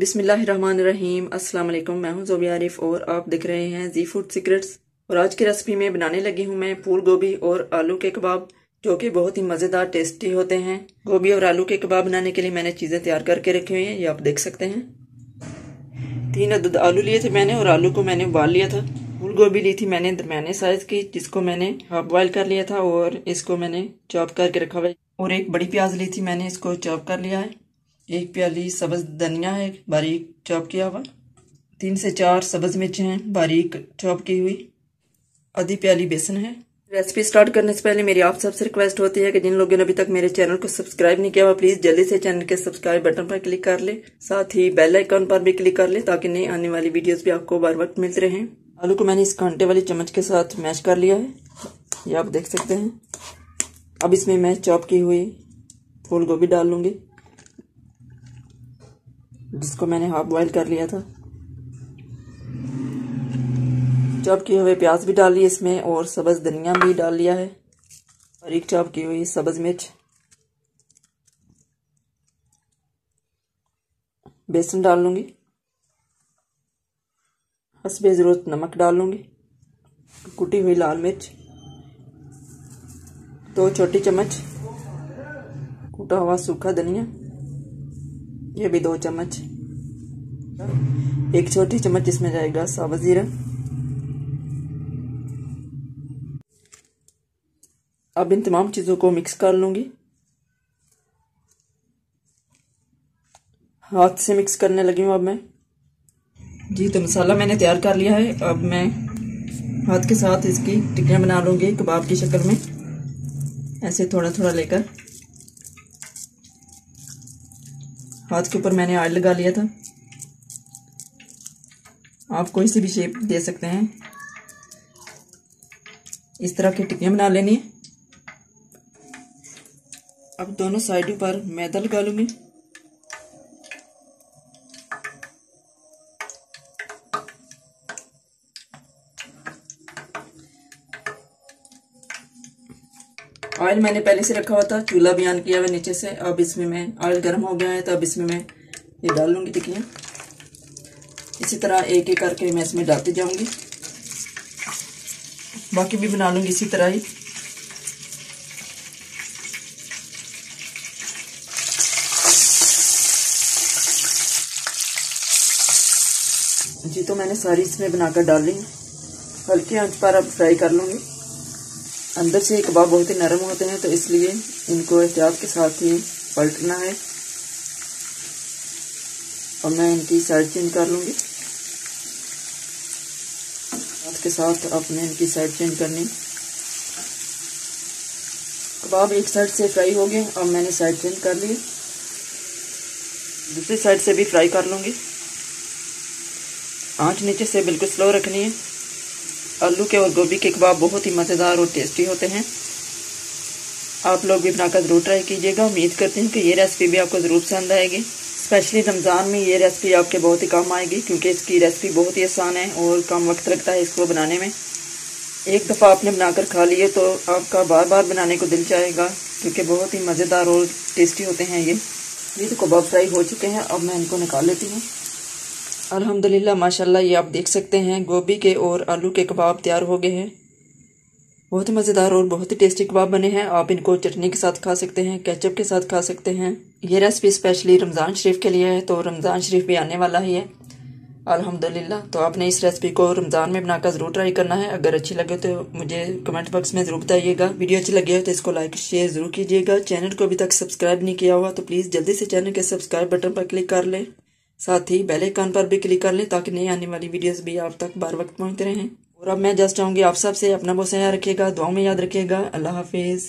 बिस्मिल्लाहिर्रहमानिर्रहीम। अस्सलाम वालेकुम। मैं हूं ज़ोबी आरिफ और आप देख रहे हैं जी फूड सीक्रेट्स। और आज की रेसिपी में बनाने लगी हूं मैं फूल गोभी और आलू के कबाब, जो कि बहुत ही मज़ेदार टेस्टी होते हैं। गोभी और आलू के कबाब बनाने के लिए मैंने चीज़ें तैयार करके रखी हुई हैं, ये आप देख सकते हैं। 3 अदद आलू लिए थे मैंने और आलू को मैंने उबाल लिया था। फूल गोभी ली थी मैंने दरमियाने साइज़ की, जिसको मैंने हाफ बॉयल कर लिया था और इसको मैंने चॉप करके रखा हुआ है। और एक बड़ी प्याज ली थी मैंने, इसको चॉप कर लिया है। 1 प्याली सब्ज़ धनिया है बारीक चॉप किया हुआ। 3 से 4 सब्ज़ मिर्च हैं बारीक चॉप की हुई। आधी प्याली बेसन है। रेसिपी स्टार्ट करने से पहले मेरी आप सबसे रिक्वेस्ट होती है कि जिन लोगों ने अभी तक मेरे चैनल को सब्सक्राइब नहीं किया हुआ, प्लीज़ जल्दी से चैनल के सब्सक्राइब बटन पर क्लिक कर ले, साथ ही बेल आइकन पर भी क्लिक कर ले ताकि नई आने वाली वीडियोस भी आपको बार वक्त मिलते रहें। आलू को मैंने इस कांटे वाली चम्मच के साथ मैश कर लिया है, ये आप देख सकते हैं। अब इसमें मैं चॉप की हुई फूल गोभी डाल लूँगी, जिसको मैंने हाफ बॉयल कर लिया था। चॉप किए हुए प्याज भी डाल लिए इसमें और सब्ज़ धनिया भी डाल लिया है, बारीक चॉप की हुई सब्ज़ मिर्च, बेसन डाल लूँगी, हस्बे ज़रूरत नमक डाल लूँगी, कुटी हुई लाल मिर्च 2 छोटी चम्मच, कूटा हुआ सूखा धनिया ये भी 2 चम्मच, 1 छोटी चम्मच इसमें जाएगा साबुत जीरा। अब इन तमाम चीज़ों को मिक्स कर लूँगी, हाथ से मिक्स करने लगी हूँ अब मैं। जी तो मसाला मैंने तैयार कर लिया है। अब मैं हाथ के साथ इसकी टिक्कियाँ बना लूँगी कबाब की शक्ल में, ऐसे थोड़ा थोड़ा लेकर। हाथ के ऊपर मैंने ऑयल लगा लिया था, आप कोई सी भी शेप दे सकते हैं। इस तरह की टिक्कियाँ बना लेनी है। अब दोनों साइडों पर मैदा लगा लूँगी। ऑयल मैंने पहले से रखा हुआ था, चूल्हा भी ऑन किया हुआ नीचे से। अब इसमें मैं ऑयल गर्म हो गया है तो अब इसमें मैं ये डाल लूँगी टिक्कियाँ। इसी तरह एक एक करके मैं इसमें डालती जाऊँगी, बाकी भी बना लूँगी इसी तरह ही। जी तो मैंने सारी इसमें बनाकर डाल ली, हल्की आंच पर अब फ्राई कर लूँगी। अंदर से कबाब बहुत ही नरम होते हैं तो इसलिए इनको एहतियात के साथ ही पलटना है। और मैं इनकी साइड चेंज कर लूँगी, हाथ के साथ अपने इनकी साइड चेंज करनी। कबाब एक साइड से फ्राई हो गए, अब मैंने साइड चेंज कर ली, दूसरी साइड से भी फ्राई कर लूँगी। आंच नीचे से बिल्कुल स्लो रखनी है। आलू के और गोभी के कबाब बहुत ही मज़ेदार और टेस्टी होते हैं। आप लोग भी बनाकर ज़रूर ट्राई कीजिएगा। उम्मीद करते हैं कि ये रेसिपी भी आपको ज़रूर पसंद आएगी। स्पेशली रमज़ान में ये रेसिपी आपके बहुत ही काम आएगी, क्योंकि इसकी रेसिपी बहुत ही आसान है और कम वक्त लगता है इसको बनाने में। एक दफ़ा आपने बनाकर खा लिए तो आपका बार बार बनाने को दिल चाहेगा, क्योंकि बहुत ही मज़ेदार और टेस्टी होते हैं ये तो कबाब फ्राई हो चुके हैं, अब मैं इनको निकाल लेती हूँ। अल्हम्दुलिल्लाह माशाल्लाह, ये आप देख सकते हैं गोभी के और आलू के कबाब तैयार हो गए हैं। बहुत ही मज़ेदार और बहुत ही टेस्टी कबाब बने हैं। आप इनको चटनी के साथ खा सकते हैं, केचप के साथ खा सकते हैं। ये रेसिपी स्पेशली रमज़ान शरीफ के लिए है, तो रमज़ान शरीफ भी आने वाला ही है अल्हम्दुलिल्लाह। तो आपने इस रेसिपी को रमज़ान में बनाकर ज़रूर ट्राई करना है। अगर अच्छी लगे तो मुझे कमेंट बॉक्स में ज़रूर बताइएगा। वीडियो अच्छी लगी हो तो इसको लाइक शेयर ज़रूर कीजिएगा। चैनल को अभी तक सब्सक्राइब नहीं किया हुआ तो प्लीज़ जल्दी से चैनल के सब्सक्राइब बटन पर क्लिक कर लें, साथ ही बेल आइकन पर भी क्लिक कर लें ताकि नई आने वाली वीडियोस भी आप तक बार वक्त पहुंचते रहें। और अब मैं जस्ट चाहूँगी आप सबसे अपना बहुत ख्याल रखिएगा, दुआओं में याद रखिएगा। अल्लाह हाफिज़।